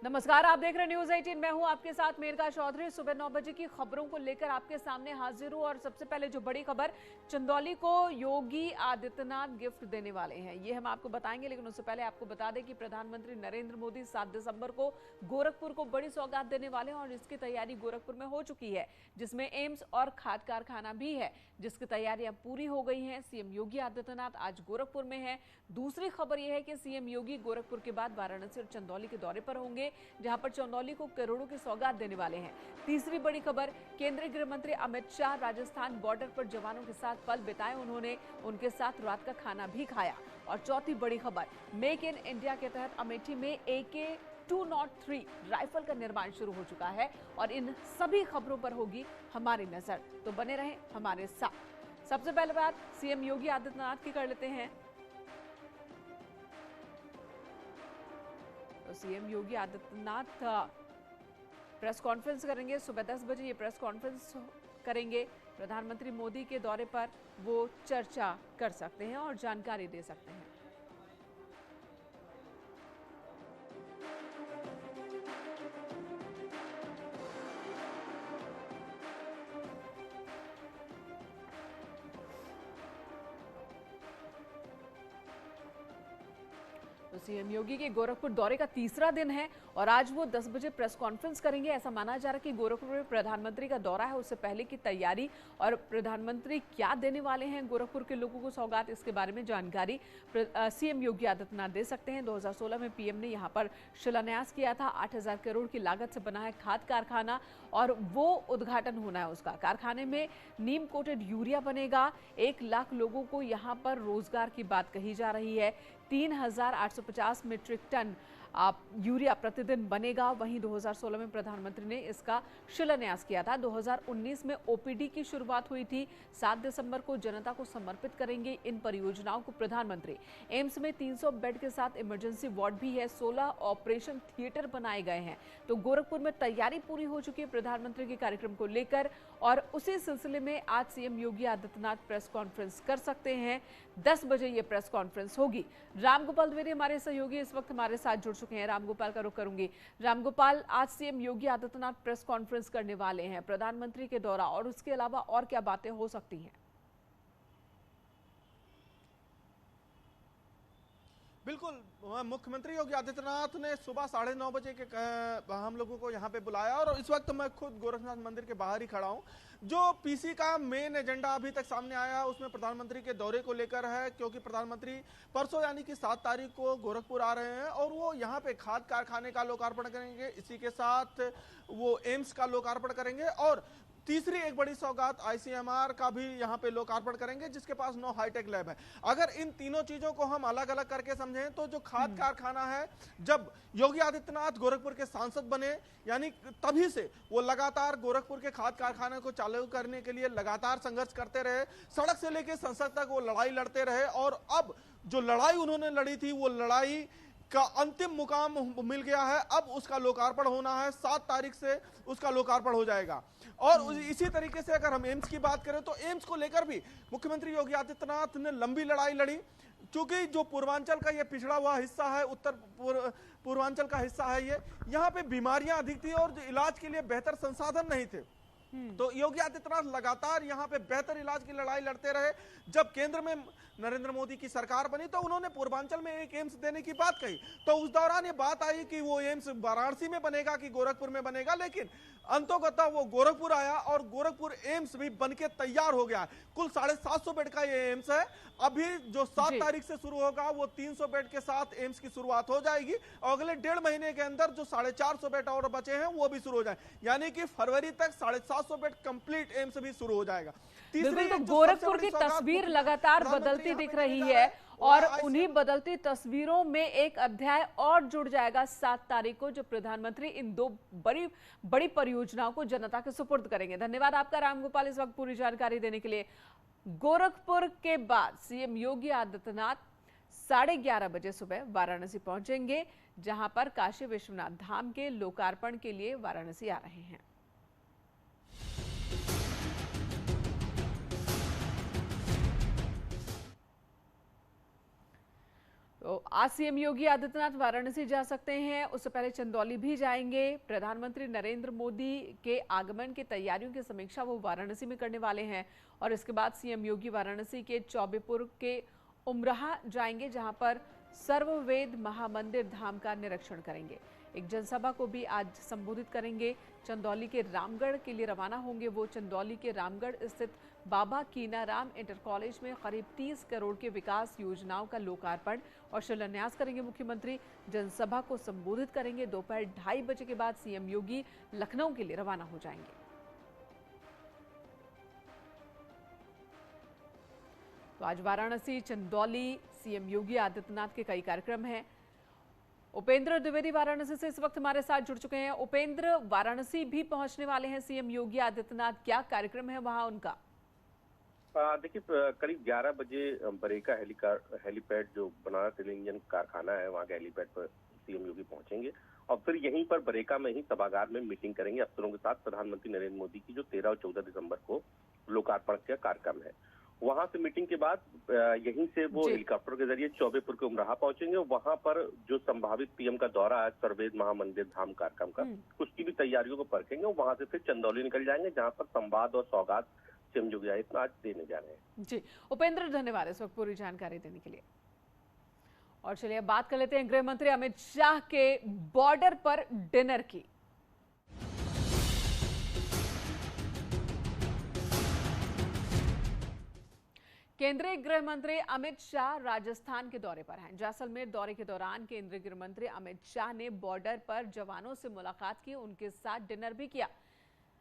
नमस्कार, आप देख रहे हैं न्यूज 18। मैं हूं आपके साथ मेनका चौधरी। सुबह 9 बजे की खबरों को लेकर आपके सामने हाजिर हूं और सबसे पहले जो बड़ी खबर, चंदौली को योगी आदित्यनाथ गिफ्ट देने वाले हैं, ये हम आपको बताएंगे। लेकिन उससे पहले आपको बता दें कि प्रधानमंत्री नरेंद्र मोदी 7 दिसंबर को गोरखपुर को बड़ी सौगात देने वाले हैं और इसकी तैयारी गोरखपुर में हो चुकी है, जिसमें एम्स और खाद कारखाना भी है, जिसकी तैयारियां पूरी हो गई हैं। सीएम योगी आदित्यनाथ आज गोरखपुर में है। दूसरी खबर यह है कि सीएम योगी गोरखपुर के बाद वाराणसी और चंदौली के दौरे पर होंगे, जहां पर चंदौली को करोड़ों की सौगात देने वाले हैं। तीसरी बड़ी खबर, केंद्रीय गृह मंत्री अमित शाह राजस्थान बॉर्डर पर जवानों के साथ पल बिताए उन्होंने, उनके साथ रात का खाना भी खाया। और चौथी बड़ी खबर, मेक इन इंडिया के तहत अमेठी में AK-203 राइफल का निर्माण शुरू हो चुका है और इन सभी खबरों पर होगी हमारी नजर, तो बने रहें हमारे साथ। सबसे पहले बात सीएम योगी आदित्यनाथ की कर लेते हैं। तो CM Yogi Adityanath press conference करेंगे सुबह 10 बजे। ये प्रेस कॉन्फ्रेंस करेंगे। प्रधानमंत्री मोदी के दौरे पर वो चर्चा कर सकते हैं और जानकारी दे सकते हैं। तो सीएम योगी के गोरखपुर दौरे का तीसरा दिन है और आज वो 10 बजे प्रेस कॉन्फ्रेंस करेंगे। ऐसा माना जा रहा है कि गोरखपुर में प्रधानमंत्री का दौरा है, उससे पहले की तैयारी और प्रधानमंत्री क्या देने वाले हैं गोरखपुर के लोगों को सौगात, इसके बारे में जानकारी सीएम योगी आदित्यनाथ दे सकते हैं। 2016 में पीएम ने यहाँ पर शिलान्यास किया था। 8,000 करोड़ की लागत से बना है खाद कारखाना और वो उद्घाटन होना है उसका। कारखाने में नीम कोटेड यूरिया बनेगा। 1 लाख लोगों को यहाँ पर रोजगार की बात कही जा रही है। 3,850 मीट्रिक टन यूरिया प्रतिदिन बनेगा। वहीं 2016 में प्रधानमंत्री ने इसका शिलान्यास किया था। 2019 में ओपीडी की शुरुआत हुई थी। 7 दिसंबर को जनता को समर्पित करेंगे इन परियोजनाओं को प्रधानमंत्री। एम्स में 300 बेड के साथ इमरजेंसी वार्ड भी है। 16 ऑपरेशन थिएटर बनाए गए हैं। तो गोरखपुर में तैयारी पूरी हो चुकी है प्रधानमंत्री के कार्यक्रम को लेकर और उसी सिलसिले में आज CM Yogi Adityanath press conference कर सकते हैं। 10 बजे ये प्रेस कॉन्फ्रेंस होगी। रामगोपाल द्विवेदी हमारे सहयोगी इस वक्त हमारे साथ जुड़ चुके हैं। रामगोपाल का रुख करूंगी। रामगोपाल, आज CM Yogi Adityanath press conference करने वाले हैं। प्रधानमंत्री के दौरा और उसके अलावा और क्या बातें हो सकती हैं? बिल्कुल, मुख्यमंत्री योगी आदित्यनाथ ने सुबह 9:30 बजे के हम लोगों को यहाँ पे बुलाया और इस वक्त मैं खुद गोरखनाथ मंदिर के बाहर ही खड़ा हूँ। जो पीसी का मेन एजेंडा अभी तक सामने आया है उसमें प्रधानमंत्री के दौरे को लेकर है, क्योंकि प्रधानमंत्री परसों यानी कि 7 तारीख को गोरखपुर आ रहे हैं और वो यहाँ पे खाद कारखाने का लोकार्पण करेंगे। इसी के साथ वो एम्स का लोकार्पण करेंगे और तीसरी एक बड़ी सौगात ICMR का भी यहाँ पे लोकार्पण करेंगे, जिसके पास 9 हाईटेक लैब है। अगर इन तीनों चीजों को हम अलग अलग करके समझें तो जो खाद कारखाना है, जब योगी आदित्यनाथ गोरखपुर के सांसद बने यानी तभी से वो लगातार गोरखपुर के खाद कारखाने को चालू करने के लिए लगातार संघर्ष करते रहे। सड़क से लेकर संसद तक वो लड़ाई लड़ते रहे और अब जो लड़ाई उन्होंने लड़ी थी वो लड़ाई का अंतिम मुकाम मिल गया है। अब उसका लोकार्पण होना है। 7 तारीख से उसका लोकार्पण हो जाएगा। और इसी तरीके से अगर हम एम्स की बात करें तो एम्स को लेकर भी मुख्यमंत्री योगी आदित्यनाथ ने लंबी लड़ाई लड़ी, क्योंकि जो पूर्वांचल का ये पिछड़ा हुआ हिस्सा है, उत्तर पूर्वांचल का हिस्सा है, ये यहाँ पे बीमारियां अधिक थी और इलाज के लिए बेहतर संसाधन नहीं थे। तो योगी आदित्यनाथ लगातार यहाँ पे बेहतर इलाज की लड़ाई लड़ते रहे। जब केंद्र में नरेंद्र मोदी की सरकार बनी तो उन्होंने पूर्वांचल में एक एम्स देने की बात कही। तो उस दौरान ये बात आई कि वो एम्स वाराणसी में बनेगा कि गोरखपुर में बनेगा, लेकिन अंतोगत्वा वो गोरखपुर आया और गोरखपुर एम्स भी बनके तैयार हो गया। कुल 750 बेड का ये एम्स है। अभी जो 7 तारीख से शुरू होगा वो 300 बेड के साथ एम्स की शुरुआत हो जाएगी और अगले 1.5 महीने के अंदर जो 450 बेड और बचे हैं वो भी शुरू हो जाए, यानी कि फरवरी तक 750 बेड कंप्लीट एम्स भी शुरू हो जाएगा। बिल्कुल, तो गोरखपुर की तस्वीर लगातार बदलती दिख रही है और उन्हीं बदलती तस्वीरों में एक अध्याय और जुड़ जाएगा 7 तारीख को, जो प्रधानमंत्री इन 2 बड़ी परियोजनाओं को जनता के सुपुर्द करेंगे। धन्यवाद आपका रामगोपाल, इस वक्त पूरी जानकारी देने के लिए। गोरखपुर के बाद सीएम योगी आदित्यनाथ 11:30 बजे सुबह वाराणसी पहुंचेंगे, जहां पर काशी विश्वनाथ धाम के लोकार्पण के लिए वाराणसी आ रहे हैं। तो आज सीएम योगी आदित्यनाथ वाराणसी जा सकते हैं, उससे पहले चंदौली भी जाएंगे। प्रधानमंत्री नरेंद्र मोदी के आगमन की तैयारियों की समीक्षा वो वाराणसी में करने वाले हैं और इसके बाद सीएम योगी वाराणसी के चौबेपुर के उमराह जाएंगे, जहां पर सर्ववेद महामंदिर धाम का निरीक्षण करेंगे। एक जनसभा को भी आज संबोधित करेंगे। चंदौली के रामगढ़ के लिए रवाना होंगे वो। चंदौली के रामगढ़ स्थित बाबा कीनाराम इंटर कॉलेज में करीब 30 करोड़ के विकास योजनाओं का लोकार्पण और शिलान्यास करेंगे मुख्यमंत्री। जनसभा को संबोधित करेंगे। दोपहर 2:30 बजे के बाद सीएम योगी लखनऊ के लिए रवाना हो जाएंगे। तो आज वाराणसी, चंदौली, सीएम योगी आदित्यनाथ के कई कार्यक्रम हैं। उपेंद्र द्विवेदी वाराणसी से इस वक्त हमारे साथ जुड़ चुके हैं। उपेंद्र, वाराणसी भी पहुंचने वाले हैं सीएम योगी आदित्यनाथ, क्या कार्यक्रम है वहां उनका? देखिए, करीब 11 बजे बरेका हेलीपैड जो बनारस रेल इंजन कारखाना है, वहाँ के हेलीपैड पर सीएम योगी पहुंचेंगे और फिर यहीं पर बरेका में ही सभागार में मीटिंग करेंगे अफसरों के साथ। प्रधानमंत्री नरेंद्र मोदी की जो 13 और 14 दिसंबर को लोकार्पण का कार्यक्रम है, वहां से मीटिंग के बाद यहीं से वो हेलीकॉप्टर के जरिए चौबेपुर के उमराह पहुंचेंगे। वहां पर जो संभावित पीएम का दौरा है सर्ववेद महामंदिर धाम कार्यक्रम का, उसकी भी तैयारियों को परखेंगे। वहां से फिर चंदौली निकल जाएंगे, जहां पर संवाद और सौगात सीएम योगी आदित्यनाथ आज देने जा रहे हैं। जी उपेंद्र, धन्यवाद इस वक्त पूरी जानकारी देने के लिए। और चलिए बात कर लेते हैं गृह मंत्री अमित शाह के बॉर्डर पर डिनर की। केंद्रीय गृह मंत्री अमित शाह राजस्थान के दौरे पर हैं। जैसलमेर दौरे के दौरान केंद्रीय गृह मंत्री अमित शाह ने बॉर्डर पर जवानों से मुलाकात की, उनके साथ डिनर भी किया।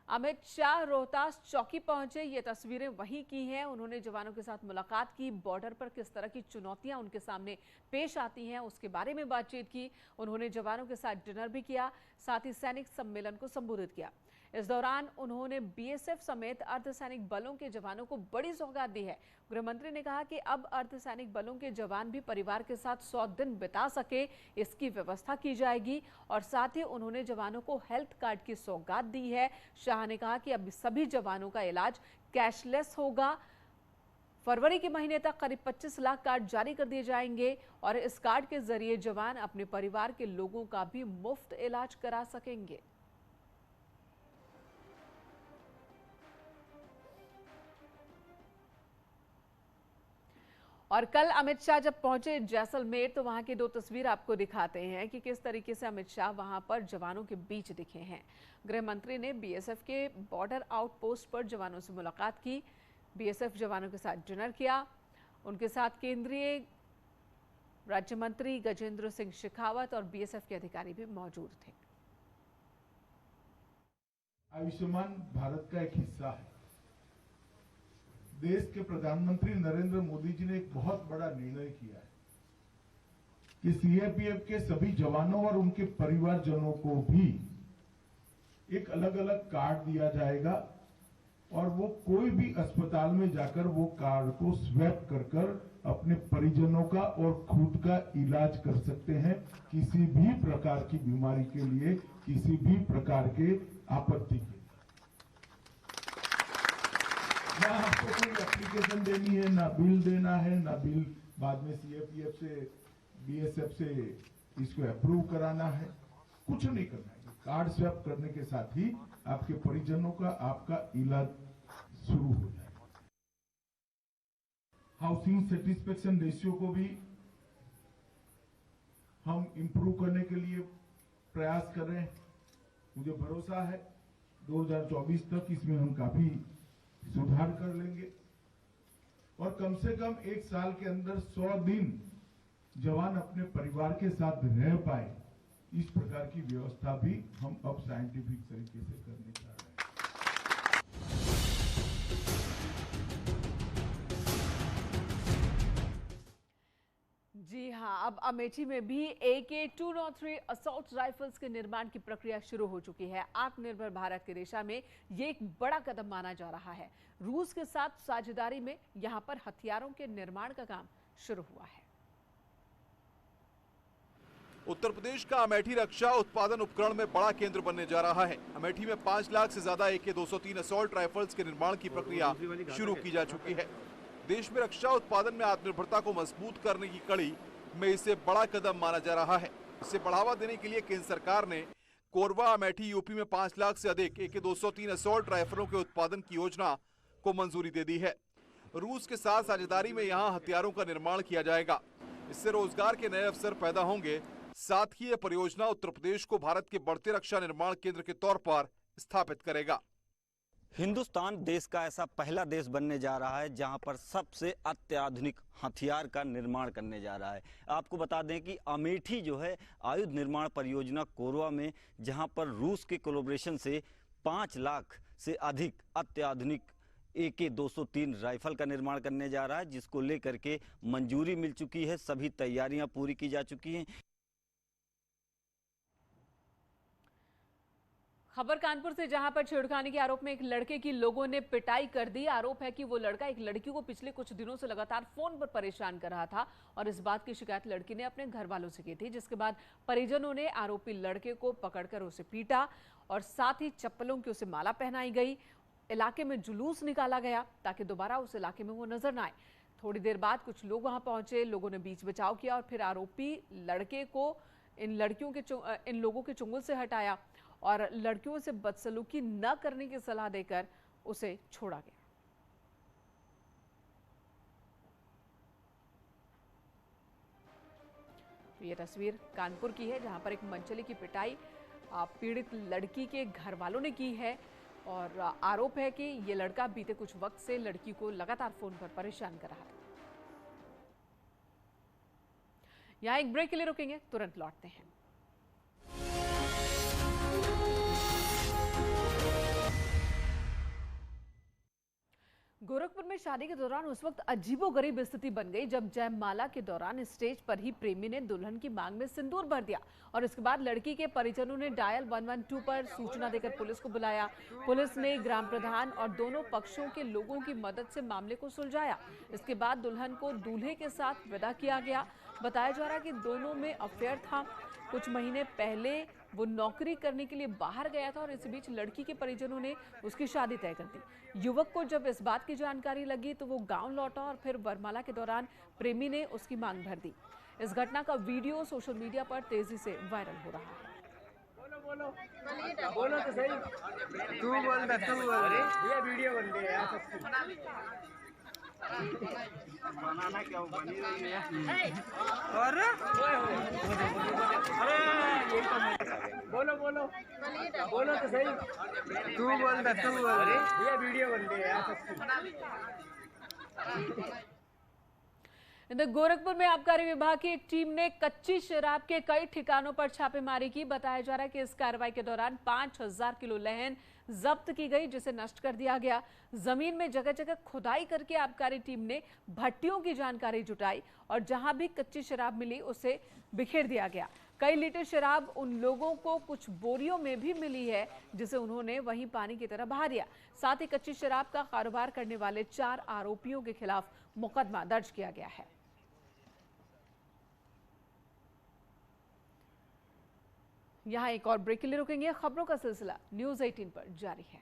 अमित शाह रोहतास चौकी पहुंचे, ये तस्वीरें वहीं की हैं। उन्होंने जवानों के साथ मुलाकात की, बॉर्डर पर किस तरह की चुनौतियां उनके सामने पेश आती हैं उसके बारे में बातचीत की। उन्होंने जवानों के साथ डिनर भी किया, साथ ही सैनिक सम्मेलन को संबोधित किया। इस दौरान उन्होंने बीएसएफ समेत अर्धसैनिक बलों के जवानों को बड़ी सौगात दी है। गृहमंत्री ने कहा कि अब अर्धसैनिक बलों के जवान भी परिवार के साथ 100 दिन बिता सके, इसकी व्यवस्था की जाएगी। और साथ ही उन्होंने जवानों को हेल्थ कार्ड की सौगात दी है। शाह ने कहा कि अब सभी जवानों का इलाज कैशलेस होगा। फरवरी के महीने तक करीब 25 लाख कार्ड जारी कर दिए जाएंगे और इस कार्ड के जरिए जवान अपने परिवार के लोगों का भी मुफ्त इलाज करा सकेंगे। और कल अमित शाह जब पहुंचे जैसलमेर, तो वहां की 2 तस्वीर आपको दिखाते हैं कि किस तरीके से अमित शाह वहां पर जवानों के बीच दिखे हैं। गृह मंत्री ने बीएसएफ के बॉर्डर आउटपोस्ट पर जवानों से मुलाकात की, बीएसएफ जवानों के साथ डिनर किया। उनके साथ केंद्रीय राज्य मंत्री गजेंद्र सिंह शेखावत और बीएसएफ के अधिकारी भी मौजूद थे। आयुष्मान भारत का एक हिस्सा है। देश के प्रधानमंत्री नरेंद्र मोदी जी ने एक बहुत बड़ा निर्णय किया है कि सीआरपीएफ के सभी जवानों और उनके परिवारजनों को भी एक अलग अलग कार्ड दिया जाएगा और वो कोई भी अस्पताल में जाकर वो कार्ड को स्वैप कर अपने परिजनों का और खुद का इलाज कर सकते हैं, किसी भी प्रकार की बीमारी के लिए, किसी भी प्रकार के आपत्ति के। ना आपको कोई एप्लीकेशन देनी है, ना बिल देना है, ना बिल बाद में सीआरपीएफ से बीएसएफ से इसको अप्रूव कराना है, कुछ नहीं करना है। कार्ड स्वैप करने के साथ ही आपके परिजनों का आपका इलाज शुरू हो जाएगा। हाउसिंग सेटिस्फेक्शन रेशियो को भी हम इंप्रूव करने के लिए प्रयास कर रहे हैं। मुझे भरोसा है 2024 तक इसमें हम काफी सुधार कर लेंगे और कम से कम 1 साल के अंदर 100 दिन जवान अपने परिवार के साथ रह पाए, इस प्रकार की व्यवस्था भी हम अब साइंटिफिक तरीके से करने जा रहे हैं। जी हाँ, अब अमेठी में भी AK-203 असॉल्ट राइफल्स के निर्माण की प्रक्रिया शुरू हो चुकी है। आत्मनिर्भर भारत की दिशा में ये एक बड़ा कदम माना जा रहा है। रूस के साथ साझेदारी में यहां पर हथियारों के निर्माण का काम शुरू हुआ है। उत्तर प्रदेश का अमेठी रक्षा उत्पादन उपकरण में बड़ा केंद्र बनने जा रहा है। अमेठी में 5 लाख से ज्यादा AK-203 असॉल्ट राइफल्स के निर्माण की प्रक्रिया शुरू की जा चुकी है। देश में रक्षा उत्पादन में आत्मनिर्भरता को मजबूत करने की कड़ी में इसे बड़ा कदम माना जा रहा है। इसे बढ़ावा देने के लिए केंद्र सरकार ने कोरबा अमेठी यूपी में 5 लाख से अधिक AK-203 असॉल्ट राइफलों के उत्पादन की योजना को मंजूरी दे दी है। रूस के साथ साझेदारी में यहां हथियारों का निर्माण किया जाएगा। इससे रोजगार के नए अवसर पैदा होंगे। साथ ही यह परियोजना उत्तर प्रदेश को भारत के बढ़ते रक्षा निर्माण केंद्र के तौर पर स्थापित करेगा। हिंदुस्तान देश का ऐसा पहला देश बनने जा रहा है जहां पर सबसे अत्याधुनिक हथियार का निर्माण करने जा रहा है। आपको बता दें कि अमेठी जो है आयुध निर्माण परियोजना कोरबा में, जहां पर रूस के कोलैबोरेशन से 5 लाख से अधिक अत्याधुनिक AK-203 राइफल का निर्माण करने जा रहा है, जिसको लेकर के मंजूरी मिल चुकी है। सभी तैयारियां पूरी की जा चुकी हैं। खबर कानपुर से, जहां पर छेड़खानी के आरोप में एक लड़के की लोगों ने पिटाई कर दी। आरोप है कि वो लड़का एक लड़की को पिछले कुछ दिनों से लगातार फोन पर परेशान कर रहा था और इस बात की शिकायत लड़की ने अपने घर वालों से की थी, जिसके बाद परिजनों ने आरोपी लड़के को पकड़कर उसे पीटा और साथ ही चप्पलों की उसे माला पहनाई गई। इलाके में जुलूस निकाला गया ताकि दोबारा उस इलाके में वो नजर न आए। थोड़ी देर बाद कुछ लोग वहां पहुंचे, लोगों ने बीच बचाव किया और फिर आरोपी लड़के को इन लोगों के चुंगल से हटाया और लड़कियों से बदसलूकी न करने की सलाह देकर उसे छोड़ा गया। ये तस्वीर कानपुर की है, जहां पर एक मनचले की पिटाई पीड़ित लड़की के घर वालों ने की है और आरोप है कि ये लड़का बीते कुछ वक्त से लड़की को लगातार फोन पर परेशान कर रहा था। यहां एक ब्रेक के लिए रुकेंगे, तुरंत लौटते हैं। गोरखपुर में शादी के दौरान उस वक्त अजीबोगरीब स्थिति बन गई जब जयमाला के दौरान स्टेज पर ही प्रेमी ने दुल्हन की मांग में सिंदूर भर दिया और इसके बाद लड़की के परिजनों ने डायल 112 पर सूचना देकर पुलिस को बुलाया। पुलिस ने ग्राम प्रधान और दोनों पक्षों के लोगों की मदद से मामले को सुलझाया। इसके बाद दुल्हन को दूल्हे के साथ विदा किया गया। बताया जा रहा है कि दोनों में अफेयर था। कुछ महीने पहले वो नौकरी करने के लिए बाहर गया था और इस बीच लड़की के परिजनों ने उसकी शादी तय कर दी। युवक को जब इस बात की जानकारी लगी तो वो गांव लौटा और फिर वरमाला के दौरान प्रेमी ने उसकी मांग भर दी। इस घटना का वीडियो सोशल मीडिया पर तेजी से वायरल हो रहा है। बोलो तो सही, तू बोल ये वीडियो बन रही है यार। बनाना क्या बनी रही है और अरे यही तो बोलो तो सही, तू बोल ये वीडियो बन रही है यार। इधर गोरखपुर में आबकारी विभाग की एक टीम ने कच्ची शराब के कई ठिकानों पर छापेमारी की। बताया जा रहा है कि इस कार्रवाई के दौरान 5000 किलो लहन जब्त की गई, जिसे नष्ट कर दिया गया। जमीन में जगह जगह खुदाई करके आबकारी टीम ने भट्टियों की जानकारी जुटाई और जहां भी कच्ची शराब मिली उसे बिखेर दिया गया। कई लीटर शराब उन लोगों को कुछ बोरियों में भी मिली है, जिसे उन्होंने वहीं पानी की तरह बहा दिया। साथ ही कच्ची शराब का कारोबार करने वाले 4 आरोपियों के खिलाफ मुकदमा दर्ज किया गया है। यहां एक और ब्रेक के लिए रुकेंगे। खबरों का सिलसिला न्यूज़ 18 पर जारी है।